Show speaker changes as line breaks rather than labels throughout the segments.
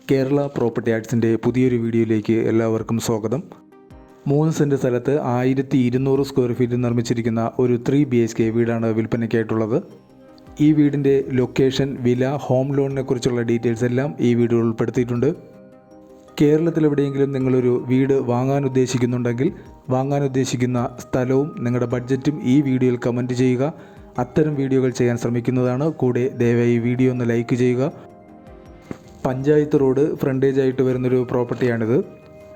Kerala property ആർട്സിൻ്റെ പുതിയൊരു വീഡിയോയിലേക്ക് എല്ലാവർക്കും സ്വാഗതം. 3 സെൻറ്റ് സ്ഥലത്ത് 1200 സ്ക്വയർ ഫീറ്റിൽ നിർമ്മിച്ചിരിക്കുന്ന ഒരു 3 BHK വീടാണ് വിൽപ്പനയ്ക്കായിട്ടുള്ളത്. ഈ വീടിൻ്റെ ലൊക്കേഷൻ, വില, ഹോം ലോണിനെ കുറിച്ചുള്ള ഡീറ്റെയിൽസ് എല്ലാം ഈ വീഡിയോ ഉൾപ്പെടുത്തിയിട്ടുണ്ട്. കേരളത്തിലെവിടെയെങ്കിലും നിങ്ങളൊരു വീട് വാങ്ങാൻ ഉദ്ദേശിക്കുന്നുണ്ടെങ്കിൽ വാങ്ങാൻ ഉദ്ദേശിക്കുന്ന സ്ഥലവും നിങ്ങളുടെ ബഡ്ജറ്റും ഈ വീഡിയോയിൽ കമൻറ്റ് ചെയ്യുക. അത്തരം വീഡിയോകൾ ചെയ്യാൻ ശ്രമിക്കുന്നതാണ്. കൂടെ ദയവായി ഈ വീഡിയോ ഒന്ന് ലൈക്ക് ചെയ്യുക. പഞ്ചായത്ത് റോഡ് ഫ്രണ്ടേജ് ആയിട്ട് വരുന്നൊരു പ്രോപ്പർട്ടിയാണിത്.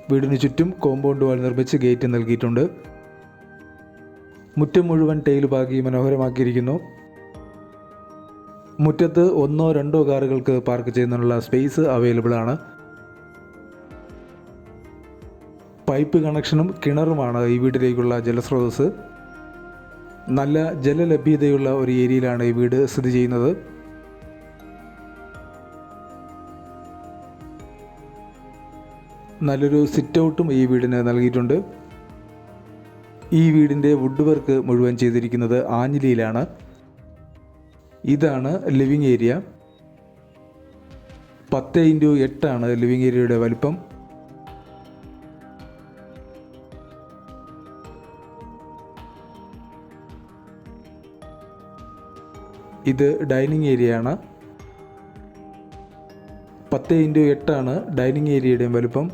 വീടിന് ചുറ്റും കോമ്പൗണ്ട് വാൾ നിർമ്മിച്ച് ഗേറ്റ് നൽകിയിട്ടുണ്ട്. മുറ്റം മുഴുവൻ ടൈൽ പാകി മനോഹരമാക്കിയിരിക്കുന്നു. മുറ്റത്ത് 1-2 കാറുകൾക്ക് പാർക്ക് ചെയ്യുന്നതിനുള്ള സ്പേസ് അവൈലബിൾ ആണ്. പൈപ്പ് കണക്ഷനും കിണറുമാണ് ഈ വീട്ടിലേക്കുള്ള ജലസ്രോതസ്. നല്ല ജലലഭ്യതയുള്ള ഒരു ഏരിയയിലാണ് ഈ വീട് സ്ഥിതി ചെയ്യുന്നത്. നല്ലൊരു സിറ്റ് ഔട്ടും ഈ വീടിന് നൽകിയിട്ടുണ്ട്. ഈ വീടിൻ്റെ വുഡ് വർക്ക് മുഴുവൻ ചെയ്തിരിക്കുന്നത് ആഞ്ഞിലിയിലാണ്. ഇതാണ് ലിവിങ് ഏരിയ. 10x8 ആണ് ലിവിങ് ഏരിയയുടെ വലിപ്പം. ഇത് ഡൈനിങ് ഏരിയയാണ്. 10x8 ആണ് ഡൈനിങ് ഏരിയയുടെയും വലിപ്പം.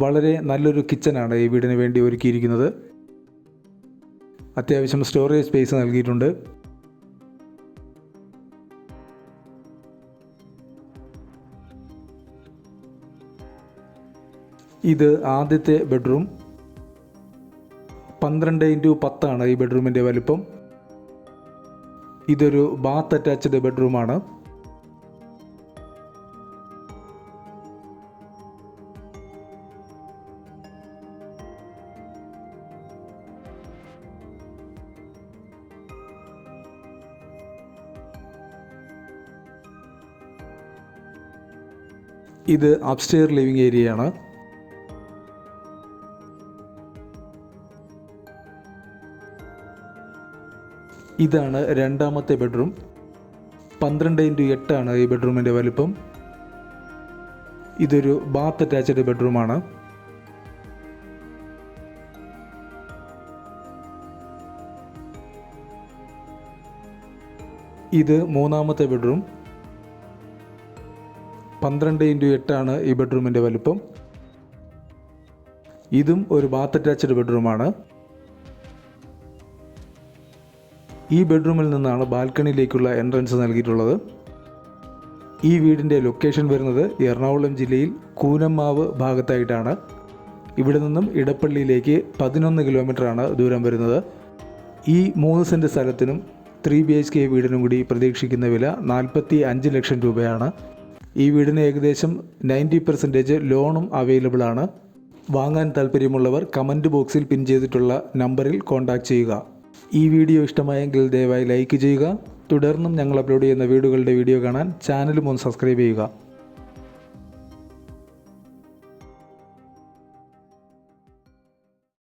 വളരെ നല്ലൊരു കിച്ചനാണ് ഈ വീടിന് വേണ്ടി ഒരുക്കിയിരിക്കുന്നത്. അത്യാവശ്യം സ്റ്റോറേജ് സ്പേസ് നൽകിയിട്ടുണ്ട്. ഇത് ആദ്യത്തെ ബെഡ്റൂം. 12x10 ആണ് ഈ ബെഡ്റൂമിൻ്റെ വലിപ്പം. ഇതൊരു ബാത്ത് അറ്റാച്ച്ഡ് ബെഡ്റൂമാണ്. ഇത് അപ്സ്റ്റെയർ ലിവിങ് ഏരിയയാണ്. ഇതാണ് രണ്ടാമത്തെ ബെഡ്റൂം. 12x8 ആണ് ഈ ബെഡ്റൂമിൻ്റെ വലിപ്പം. ഇതൊരു ബാത്ത് അറ്റാച്ച്ഡ് ബെഡ്റൂമാണ്. ഇത് മൂന്നാമത്തെ ബെഡ്റൂം. 12x8 ആണ് ഈ ബെഡ്റൂമിൻ്റെ വലിപ്പം. ഇതും ഒരു ബാത്ത് അറ്റാച്ച്ഡ് ബെഡ്റൂമാണ്. ഈ ബെഡ്റൂമിൽ നിന്നാണ് ബാൽക്കണിയിലേക്കുള്ള എൻട്രൻസ് നൽകിയിട്ടുള്ളത്. ഈ വീടിൻ്റെ ലൊക്കേഷൻ വരുന്നത് എറണാകുളം ജില്ലയിൽ കൂനമ്മാവ് ഭാഗത്തായിട്ടാണ്. ഇവിടെ നിന്നും ഇടപ്പള്ളിയിലേക്ക് 11 കിലോമീറ്ററാണ് ദൂരം വരുന്നത്. ഈ 3 സെൻറ്റ് സ്ഥലത്തിനും 3 BHK വീടിനും കൂടി പ്രതീക്ഷിക്കുന്ന വില 45 ലക്ഷം രൂപയാണ്. ഈ വീടിന് ഏകദേശം 90% ലോണും അവൈലബിൾ ആണ്. വാങ്ങാൻ താല്പര്യമുള്ളവർ കമൻറ്റ് ബോക്സിൽ പിൻ ചെയ്തിട്ടുള്ള നമ്പറിൽ കോൺടാക്റ്റ് ചെയ്യുക. ഈ വീഡിയോ ഇഷ്ടമായെങ്കിൽ ദയവായി ലൈക്ക് ചെയ്യുക. തുടർന്നും ഞങ്ങൾ അപ്ലോഡ് ചെയ്യുന്ന വീഡിയോകളുടെ വീഡിയോ കാണാൻ ചാനലും ഒന്ന് സബ്സ്ക്രൈബ് ചെയ്യുക.